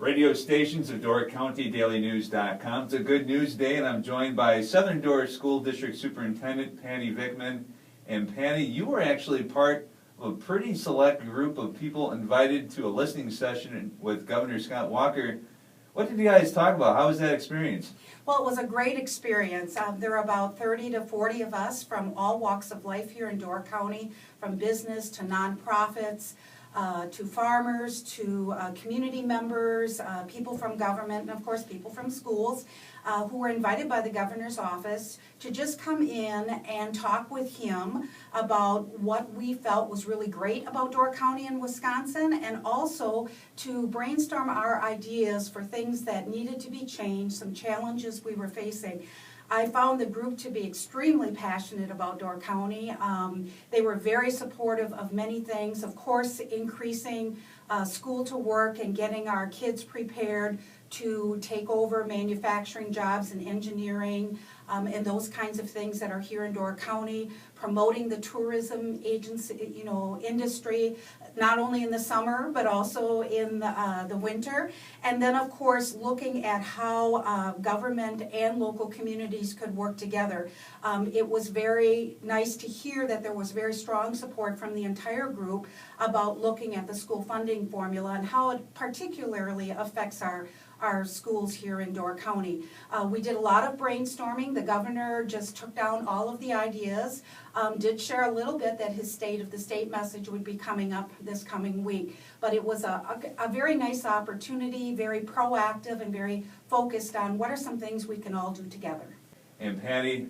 radio stations of Door County, dailynews.com. It's a good news day, and I'm joined by Southern Door School District Superintendent Patti Vickman. And Patti, you were actually part of a pretty select group of people invited to a listening session with Governor Scott Walker. What did you guys talk about? How was that experience? Well, it was a great experience. There are about 30 to 40 of us from all walks of life here in Door County, from business to nonprofits, to farmers, to community members, people from government, and of course people from schools, who were invited by the governor's office to just come in and talk with him about what we felt was really great about Door County and Wisconsin, and also to brainstorm our ideas for things that needed to be changed, some challenges we were facing. I found the group to be extremely passionate about Door County. They were very supportive of many things. Of course, increasing school to work and getting our kids prepared to take over manufacturing jobs and engineering and those kinds of things that are here in Door County, promoting the tourism agency, industry, not only in the summer but also in the winter, and then of course looking at how government and local communities could work together. It was very nice to hear that there was very strong support from the entire group about looking at the school funding formula and how it particularly affects our schools here in Door County. We did a lot of brainstorming. The governor just took down all of the ideas, did share a little bit that his State of the State message would be coming up this coming week. But it was a very nice opportunity, very proactive and very focused on what are some things we can all do together. And Patti,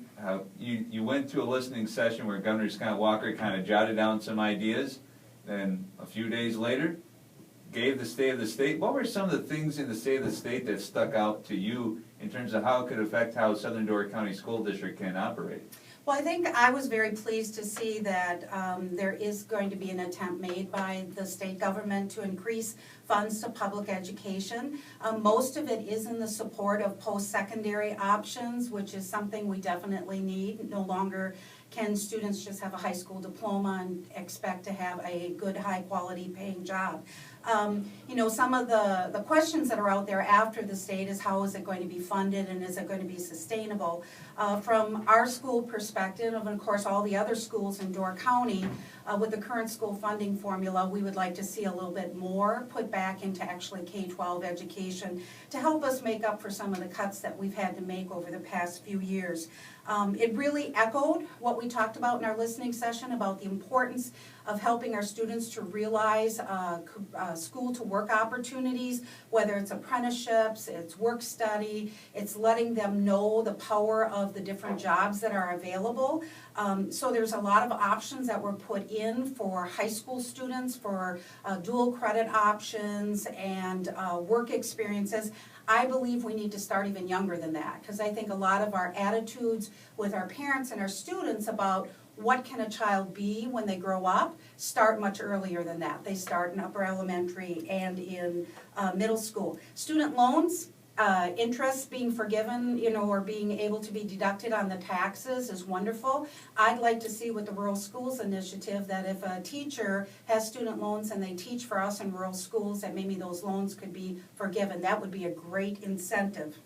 you went to a listening session where Governor Scott Walker kind of jotted down some ideas. Then a few days later, gave the State of the State. What were some of the things in the State of the State that stuck out to you in terms of how it could affect how Southern Door County School District can operate? Well, I think I was very pleased to see that there is going to be an attempt made by the state government to increase funds to public education. Most of it is in the support of post-secondary options, which is something we definitely need. No longer can students just have a high school diploma and expect to have a good, high-quality paying job. Some of the questions that are out there after the state is how is it going to be funded and is it going to be sustainable? From our school perspective, and of course all the other schools in Door County, with the current school funding formula, we would like to see a little bit more put back into actually K-12 education to help us make up for some of the cuts that we've had to make over the past few years. It really echoed what we talked about in our listening session about the importance of helping our students to realize school to work opportunities, whether it's apprenticeships, it's work study, it's letting them know the power of the different jobs that are available. So there's a lot of options that were put in for high school students for dual credit options and work experiences. I believe we need to start even younger than that, because I think a lot of our attitudes with our parents and our students about what can a child be when they grow up start much earlier than that. They start in upper elementary and in middle school. Student loans, interest being forgiven, or being able to be deducted on the taxes is wonderful. I'd like to see with the Rural Schools Initiative that if a teacher has student loans and they teach for us in rural schools, that maybe those loans could be forgiven. That would be a great incentive.